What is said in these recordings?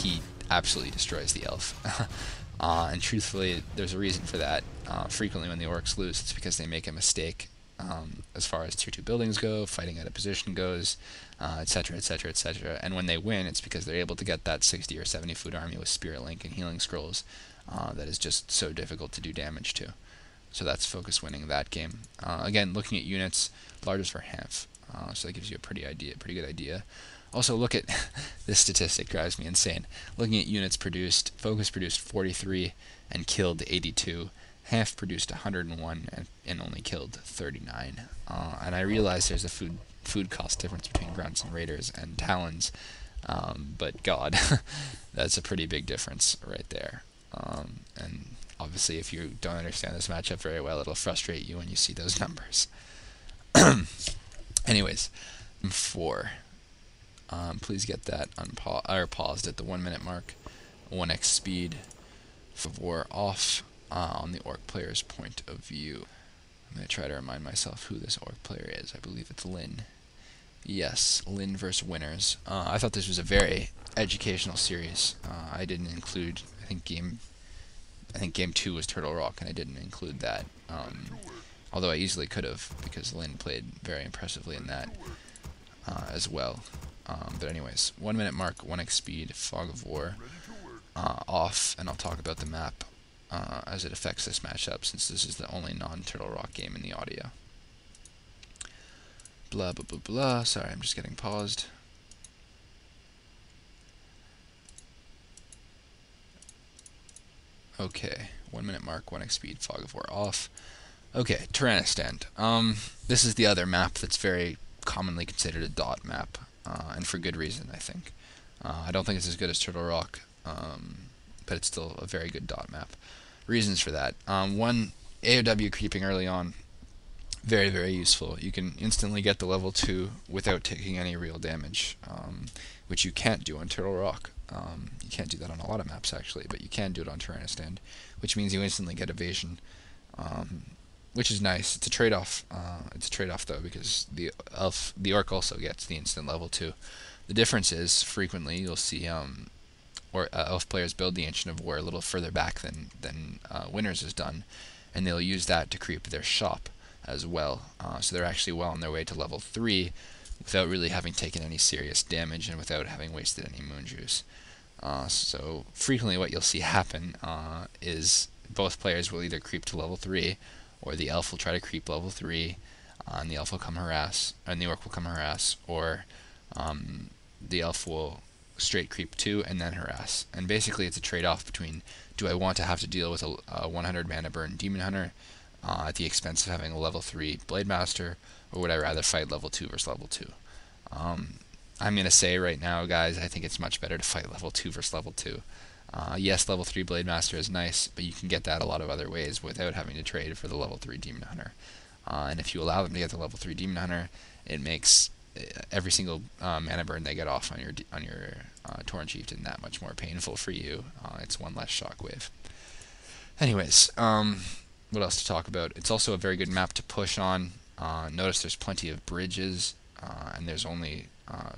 he absolutely destroys the elf. And truthfully, there's a reason for that. Frequently when the orcs lose, it's because they make a mistake as far as tier 2 buildings go, fighting out of position goes, etc, etc, etc. And when they win, it's because they're able to get that 60 or 70 food army with Spirit Link and Healing Scrolls that is just so difficult to do damage to. So that's focus winning that game. Again, looking at units, largest for half. So that gives you a pretty good idea. Also, look at this statistic, drives me insane. Looking at units produced, focus produced 43 and killed 82. Half produced 101 and only killed 39. And I realize there's a food cost difference between grunts and raiders and talons, but God, that's a pretty big difference right there. And obviously, if you don't understand this matchup very well, it'll frustrate you when you see those numbers. Anyways, 4. Please get that paused at the 1 minute mark. 1x speed. Favor off on the orc player's point of view. I'm going to try to remind myself who this orc player is. I believe it's Lynn. Yes, Lynn versus Winners. I thought this was a very educational series. I didn't include, I think game 2 was Turtle Rock, and I didn't include that. Although I easily could have, because Lynn played very impressively in that as well. But anyways, 1 minute mark, 1x speed, Fog of War off, and I'll talk about the map as it affects this matchup, since this is the only non-Turtle Rock game in the audio. Blah, blah, blah, blah. Sorry, I'm just getting paused. Okay, 1 minute mark, 1x speed, Fog of War off. Okay, Tyrannistan. This is the other map that's very commonly considered a dot map, and for good reason, I think. I don't think it's as good as Turtle Rock, but it's still a very good dot map. Reasons for that. One, AOW creeping early on, very, very useful. You can instantly get the level 2 without taking any real damage, which you can't do on Turtle Rock. You can't do that on a lot of maps, actually, but you can do it on Tyrannistan, which means you instantly get evasion, which is nice. It's a trade-off. It's a trade-off, though, because the orc also gets the instant level 2. The difference is, frequently, you'll see elf players build the Ancient of War a little further back than Winners has done, and they'll use that to creep their shop as well. So they're actually well on their way to level 3 without really having taken any serious damage and without having wasted any moon juice. So frequently what you'll see happen is both players will either creep to level 3, or the elf will try to creep level 3, and the elf will come harass, and the orc will come harass, or the elf will straight creep 2 and then harass. And basically it's a trade-off between, do I want to have to deal with a 100 mana burn Demon Hunter at the expense of having a level 3 Blade Master, or would I rather fight level 2 versus level 2? I'm going to say right now, guys, I think it's much better to fight level 2 versus level 2. Yes, level 3 Blade Master is nice, but you can get that a lot of other ways without having to trade for the level 3 Demon Hunter. And if you allow them to get the level 3 Demon Hunter, it makes every single mana burn they get off on your Tauren Chieftain that much more painful for you. It's one less shockwave. Anyways, what else to talk about? It's also a very good map to push on. Notice there's plenty of bridges, and there's only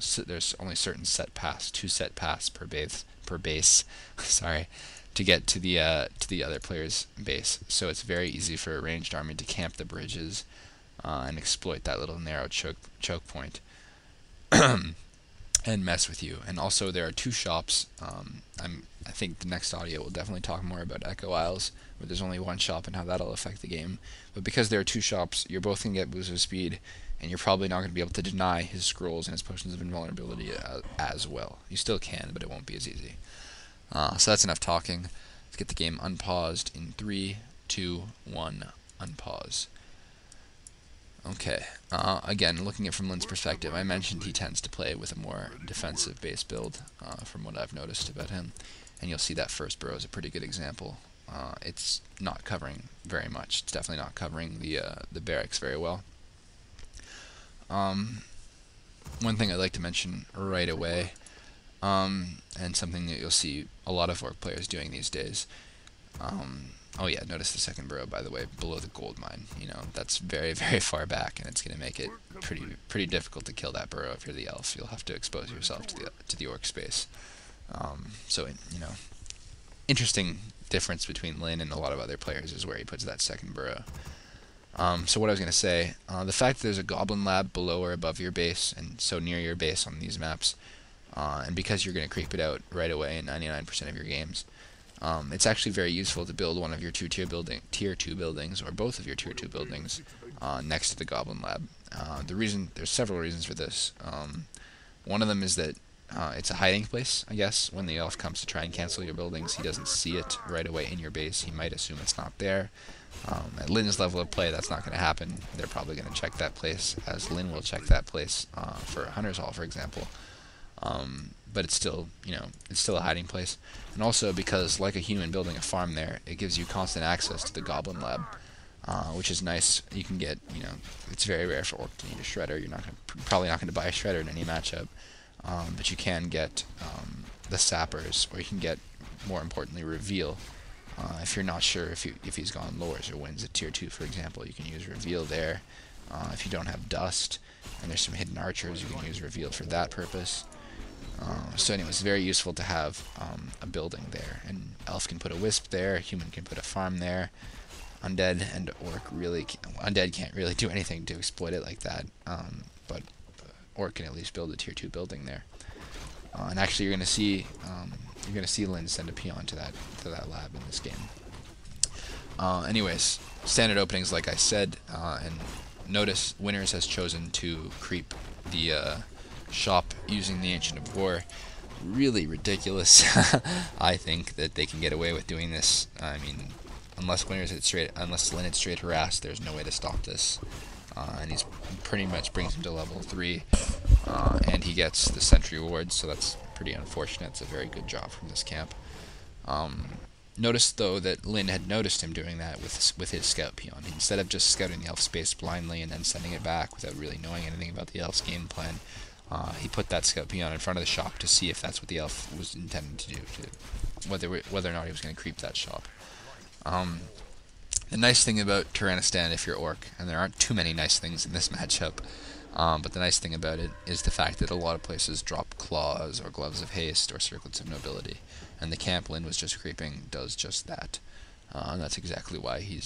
certain set paths, 2 set paths per base. Sorry, to get to the other player's base. So it's very easy for a ranged army to camp the bridges and exploit that little narrow choke point and mess with you. And also there are 2 shops. I think the next audio will definitely talk more about Echo Isles, where there's only 1 shop and how that'll affect the game. But because there are 2 shops, you're both going to get boost of speed, and you're probably not going to be able to deny his scrolls and his potions of invulnerability as well. You still can, but it won't be as easy. So that's enough talking. Let's get the game unpaused in 3, 2, 1, unpause. Okay, again, looking at it from Lynn's perspective, I mentioned he tends to play with a more defensive base build, from what I've noticed about him, and you'll see that first burrow is a pretty good example. It's not covering very much. It's definitely not covering the barracks very well. One thing I'd like to mention right away, and something that you'll see a lot of orc players doing these days. Oh yeah, notice the second burrow, by the way, below the gold mine. You know, that's very, very far back, and it's going to make it pretty difficult to kill that burrow if you're the elf. You'll have to expose yourself to the orc space. So, you know, interesting difference between Lin and a lot of other players is where he puts that second burrow. So what I was going to say, the fact that there's a Goblin Lab below or above your base, and so near your base on these maps, and because you're going to creep it out right away in 99% of your games, it's actually very useful to build one of your tier 2 buildings, or both of your tier 2 buildings, next to the Goblin Lab. There's several reasons for this. One of them is that it's a hiding place, I guess. When the elf comes to try and cancel your buildings, he doesn't see it right away in your base. He might assume it's not there. At Lin's level of play, that's not going to happen. They're probably going to check that place, as Lin will check that place for Hunter's Hall, for example. But it's still, it's still a hiding place. And also because, like a human building a farm there, it gives you constant access to the Goblin Lab, which is nice. You can get, it's very rare for Orc to need a Shredder. You're probably not going to buy a Shredder in any matchup, but you can get the Sappers, or you can get, more importantly, Reveal. If you're not sure if he's gone lowers or wins at tier 2, for example, you can use Reveal there. If you don't have Dust, and there's some hidden archers, you can use Reveal for that purpose. So anyway, it's very useful to have a building there, and Elf can put a Wisp there, Human can put a farm there, Undead and Orc Undead can't really do anything to exploit it like that, but Orc can at least build a tier 2 building there. And actually, you're going to see Lin send a peon to that lab in this game. Anyways, standard openings, like I said, and notice Winners has chosen to creep the shop using the Ancient of War. Really ridiculous. I think that they can get away with doing this. I mean, unless Lin is straight harassed, there's no way to stop this. And he's pretty much brings him to level 3, and he gets the Sentry Ward, so that's pretty unfortunate. It's a very good job from this camp. Notice though that Lin had noticed him doing that with his scout peon. Instead of just scouting the elf space blindly and then sending it back without really knowing anything about the elf's game plan, he put that scout peon in front of the shop to see if that's what the elf was intended to do, whether or not he was going to creep that shop. The nice thing about Tyrannistan, if you're Orc, and there aren't too many nice things in this matchup, but the nice thing about it is the fact that a lot of places drop Claws or Gloves of Haste or Circlets of Nobility, and the camp Lin was just creeping does just that. And that's exactly why he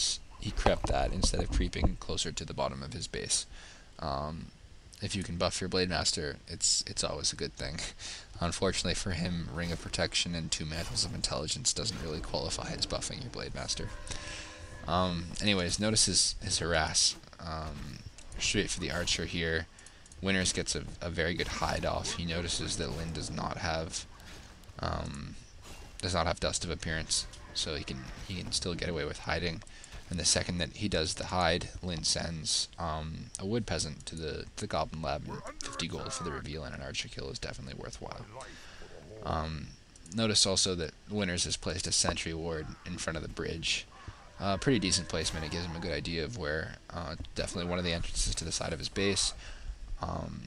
crept that instead of creeping closer to the bottom of his base. If you can buff your Blade Master, it's always a good thing. Unfortunately for him, Ring of Protection and 2 Mantles of Intelligence doesn't really qualify as buffing your Blade Master. Anyways, notice his harass. Straight for the archer here. Winners gets a very good hide off. He notices that Lin does not have Dust of Appearance, so he can still get away with hiding. And the second that he does the hide, Lin sends a Wood Peasant to the Goblin Lab, and 50 gold for the reveal and an archer kill is definitely worthwhile. Notice also that Winners has placed a Sentry Ward in front of the bridge. Pretty decent placement. It gives him a good idea of where, definitely one of the entrances to the side of his base.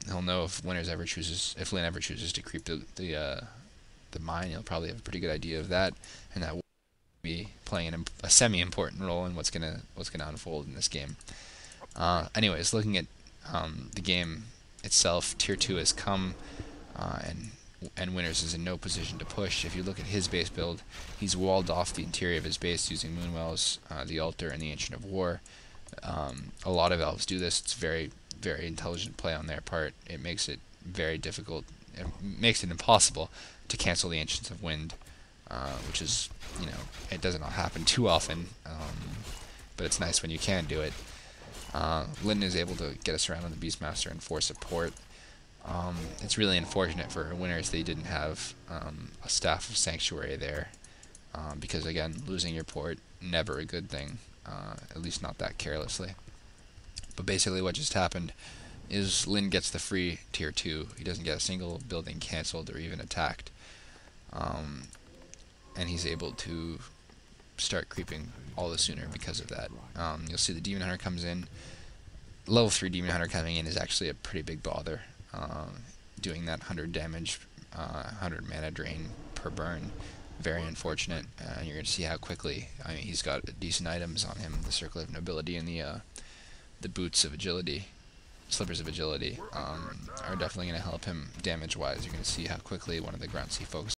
He'll know if Lin ever chooses to creep the mine. He'll probably have a pretty good idea of that, and that will be playing a semi-important role in what's gonna unfold in this game. Anyways, looking at the game itself, tier 2 has come, and Winners is in no position to push. If you look at his base build, he's walled off the interior of his base using Moonwells, the Altar, and the Ancient of War. A lot of elves do this. It's very, very intelligent play on their part. It makes it very difficult. It makes it impossible to cancel the Ancients of Wind, which is, it does not happen too often, but it's nice when you can do it. Lin is able to get us around on the Beastmaster and force support. It's really unfortunate for Winners they didn't have a Staff of Sanctuary there, because again, losing your port, never a good thing, at least not that carelessly. But basically what just happened is Lin gets the free tier 2, he doesn't get a single building cancelled or even attacked, and he's able to start creeping all the sooner because of that. You'll see the Demon Hunter comes in. Level 3 Demon Hunter coming in is actually a pretty big bother. Doing that 100 damage, 100 mana drain per burn, very unfortunate. You're going to see how quickly, he's got decent items on him, the Circle of Nobility and the Boots of Agility, Slippers of Agility, are definitely going to help him damage-wise. You're going to see how quickly one of the grunts he focuses